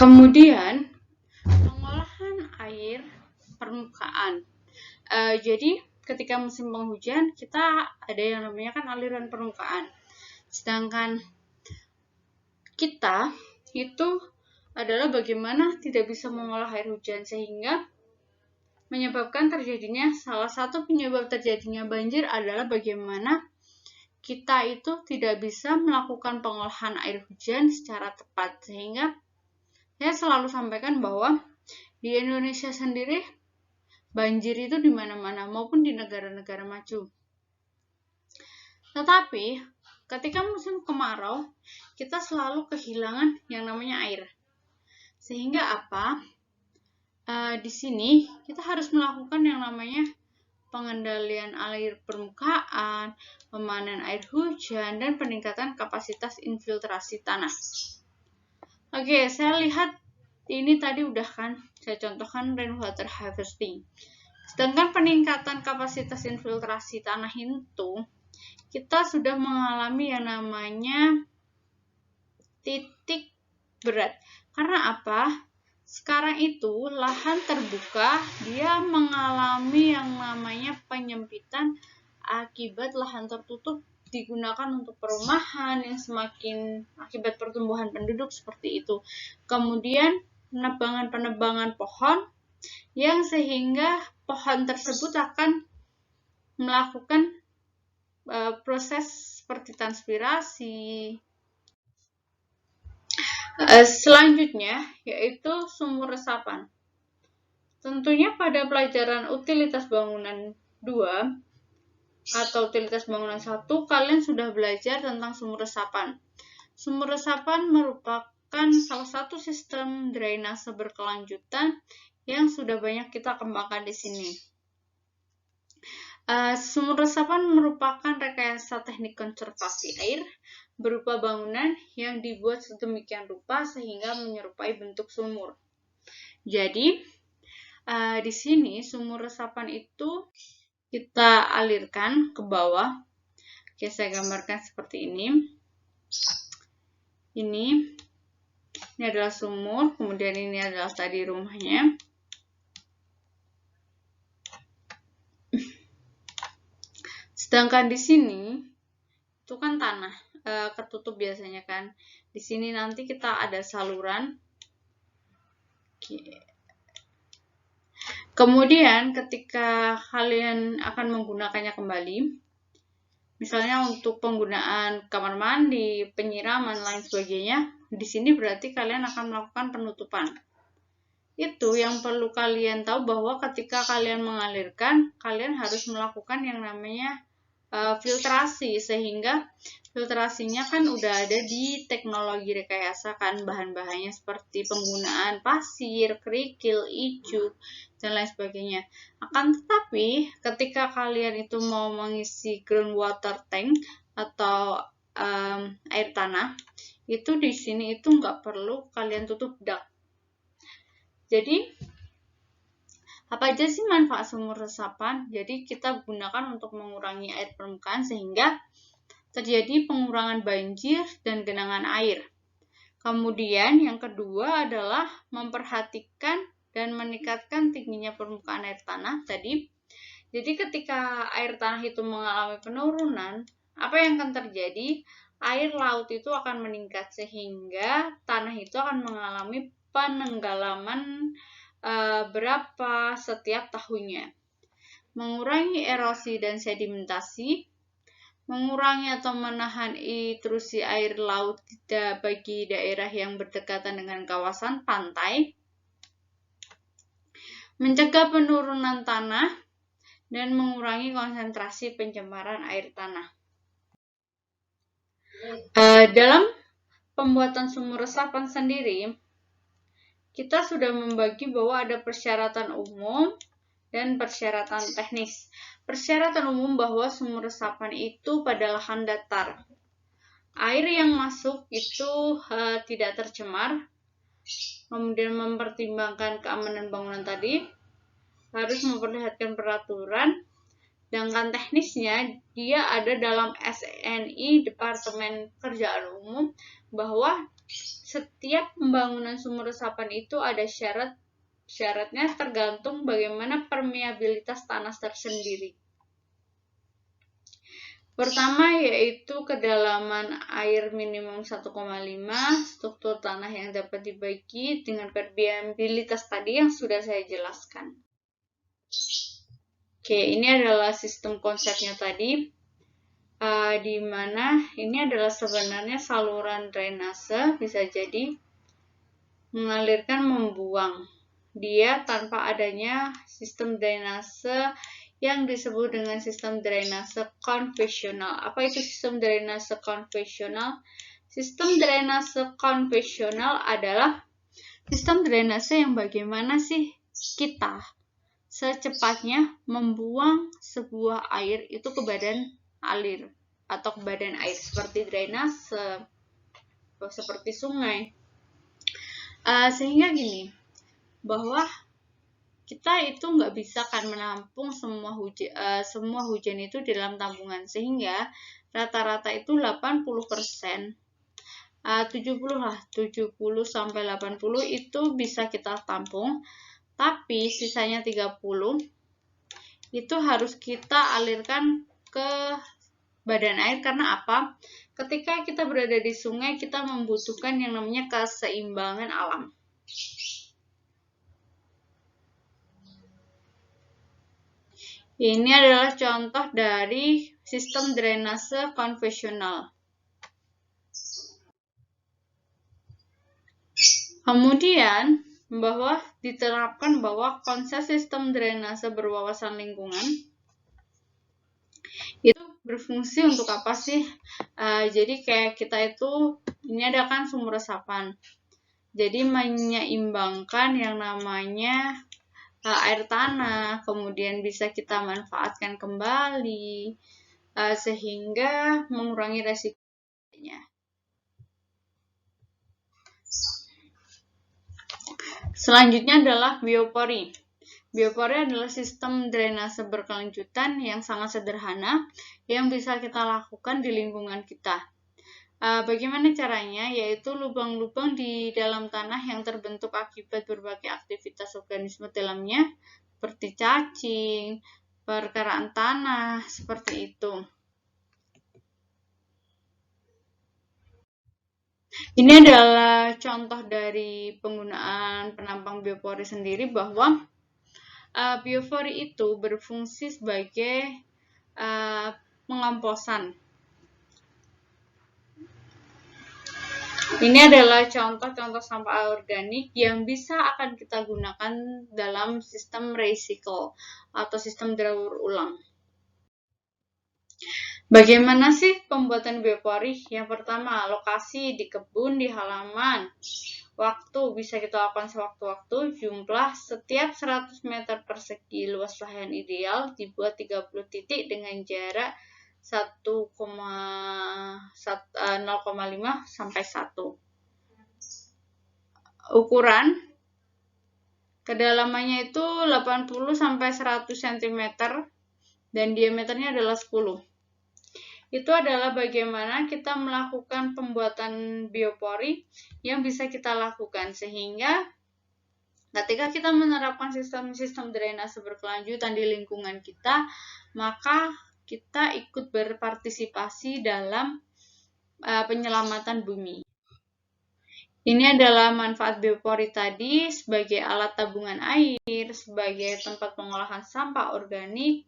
Kemudian pengolahan air permukaan. Jadi ketika musim penghujan kita ada yang namanya kan aliran permukaan. Sedangkan kita itu adalah bagaimana tidak bisa mengolah air hujan sehingga menyebabkan terjadinya salah satu penyebab terjadinya banjir adalah bagaimana kita itu tidak bisa melakukan pengolahan air hujan secara tepat. Sehingga saya selalu sampaikan bahwa di Indonesia sendiri banjir itu di mana-mana maupun di negara-negara maju. Tetapi ketika musim kemarau kita selalu kehilangan yang namanya air. Sehingga apa? Di sini kita harus melakukan yang namanya pengendalian air permukaan, pemanen air hujan, dan peningkatan kapasitas infiltrasi tanah. Oke, saya lihat ini tadi udah kan, saya contohkan rainwater harvesting. Sedangkan peningkatan kapasitas infiltrasi tanah itu, kita sudah mengalami yang namanya titik berat. Karena apa? Sekarang itu lahan terbuka, dia mengalami yang namanya penyempitan akibat lahan tertutup digunakan untuk perumahan yang semakin akibat pertumbuhan penduduk seperti itu. Kemudian penebangan pohon yang sehingga pohon tersebut akan melakukan proses seperti transpirasi. Selanjutnya yaitu sumur resapan. Tentunya pada pelajaran utilitas bangunan 2 atau utilitas bangunan 1 kalian sudah belajar tentang sumur resapan. Sumur resapan merupakan salah satu sistem drainase berkelanjutan yang sudah banyak kita kembangkan di sini. Sumur resapan merupakan rekayasa teknik konservasi air berupa bangunan yang dibuat sedemikian rupa sehingga menyerupai bentuk sumur. Jadi, di sini sumur resapan itu kita alirkan ke bawah. Oke, saya gambarkan seperti ini. Ini adalah sumur, kemudian ini adalah tadi rumahnya. Sedangkan di sini itu kan tanah ketutup biasanya kan. Di sini nanti kita ada saluran. Kemudian ketika kalian akan menggunakannya kembali, misalnya untuk penggunaan kamar mandi, penyiraman, lain sebagainya, di sini berarti kalian akan melakukan penutupan. Itu yang perlu kalian tahu bahwa ketika kalian mengalirkan, kalian harus melakukan yang namanya filtrasi, sehingga filtrasinya kan udah ada di teknologi rekayasa kan, bahan-bahannya seperti penggunaan pasir, kerikil, icuk, dan lain sebagainya. Akan tetapi ketika kalian itu mau mengisi groundwater tank atau air tanah, itu di sini itu nggak perlu kalian tutup dak. Jadi apa aja sih manfaat sumur resapan? Jadi kita gunakan untuk mengurangi air permukaan sehingga terjadi pengurangan banjir dan genangan air. Kemudian yang kedua adalah memperhatikan dan meningkatkan tingginya permukaan air tanah tadi. Jadi ketika air tanah itu mengalami penurunan, apa yang akan terjadi? Air laut itu akan meningkat sehingga tanah itu akan mengalami penenggalaman berapa setiap tahunnya. Mengurangi erosi dan sedimentasi, mengurangi atau menahan intrusi air laut bagi daerah yang berdekatan dengan kawasan pantai, mencegah penurunan tanah, dan mengurangi konsentrasi pencemaran air tanah. Dalam pembuatan sumur resapan sendiri, kita sudah membagi bahwa ada persyaratan umum dan persyaratan teknis. Persyaratan umum bahwa sumur resapan itu pada lahan datar. Air yang masuk itu tidak tercemar. Kemudian mempertimbangkan keamanan bangunan tadi, harus memperlihatkan peraturan. Sedangkan teknisnya, dia ada dalam SNI Departemen Kerjaan Umum bahwa setiap pembangunan sumur resapan itu ada syaratnya tergantung bagaimana permeabilitas tanah tersendiri. Pertama yaitu kedalaman air minimum 1,5, struktur tanah yang dapat dibagi dengan permeabilitas tadi yang sudah saya jelaskan. Oke, ini adalah sistem konsepnya tadi, di mana ini adalah sebenarnya saluran drainase, bisa jadi mengalirkan membuang. Dia tanpa adanya sistem drainase yang disebut dengan sistem drainase konvensional. Apa itu sistem drainase konvensional? Sistem drainase konvensional adalah sistem drainase yang bagaimana sih kita secepatnya membuang sebuah air itu ke badan alir atau ke badan air seperti drainase, seperti sungai. Sehingga gini, bahwa kita itu nggak bisa kan menampung semua hujan itu di dalam tambungan, sehingga rata-rata itu 80%, 70 sampai 80 itu bisa kita tampung, tapi sisanya 30 itu harus kita alirkan ke badan air. Karena apa? Ketika kita berada di sungai, kita membutuhkan yang namanya keseimbangan alam. Ini adalah contoh dari sistem drainase konvensional. Kemudian, bahwa diterapkan bahwa konsep sistem drainase berwawasan lingkungan itu berfungsi untuk apa sih? Jadi kayak kita itu, ini ada kan sumur resapan. Jadi menyeimbangkan yang namanya air tanah, kemudian bisa kita manfaatkan kembali, sehingga mengurangi resikonya. Selanjutnya adalah biopori. Biopori adalah sistem drainase berkelanjutan yang sangat sederhana yang bisa kita lakukan di lingkungan kita. Bagaimana caranya? Yaitu lubang-lubang di dalam tanah yang terbentuk akibat berbagai aktivitas organisme dalamnya, seperti cacing, perkaraan tanah, seperti itu. Ini adalah contoh dari penggunaan penampang biopori sendiri, bahwa biopori itu berfungsi sebagai pengomposan. Ini adalah contoh-contoh sampah organik yang bisa akan kita gunakan dalam sistem recycle atau sistem daur ulang. Bagaimana sih pembuatan biopori? Yang pertama, lokasi di kebun, di halaman. Waktu bisa kita lakukan sewaktu-waktu. Jumlah setiap 100 meter persegi luas lahan ideal dibuat 30 titik dengan jarak 0,5 sampai 1. Ukuran kedalamannya itu 80 sampai 100 cm dan diameternya adalah 10. Itu adalah bagaimana kita melakukan pembuatan biopori yang bisa kita lakukan, sehingga ketika kita menerapkan sistem drainase berkelanjutan di lingkungan kita, maka kita ikut berpartisipasi dalam penyelamatan bumi. Ini adalah manfaat biopori tadi sebagai alat tabungan air, sebagai tempat pengolahan sampah organik,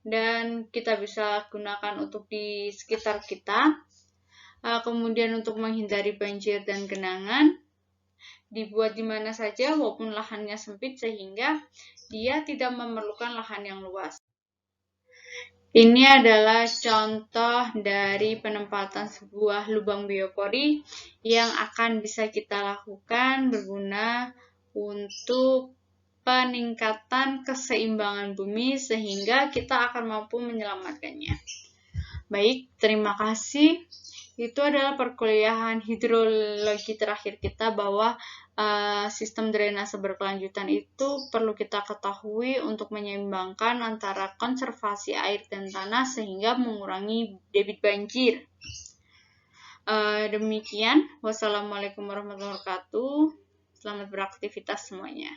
dan kita bisa gunakan untuk di sekitar kita. Kemudian untuk menghindari banjir dan genangan, dibuat di mana saja walaupun lahannya sempit, sehingga dia tidak memerlukan lahan yang luas. Ini adalah contoh dari penempatan sebuah lubang biopori yang akan bisa kita lakukan berguna untuk peningkatan keseimbangan bumi, sehingga kita akan mampu menyelamatkannya. Baik, terima kasih. Itu adalah perkuliahan hidrologi terakhir kita, bahwa sistem drainase berkelanjutan itu perlu kita ketahui untuk menyeimbangkan antara konservasi air dan tanah sehingga mengurangi debit banjir. Demikian, wassalamualaikum warahmatullahi wabarakatuh. Selamat beraktivitas semuanya.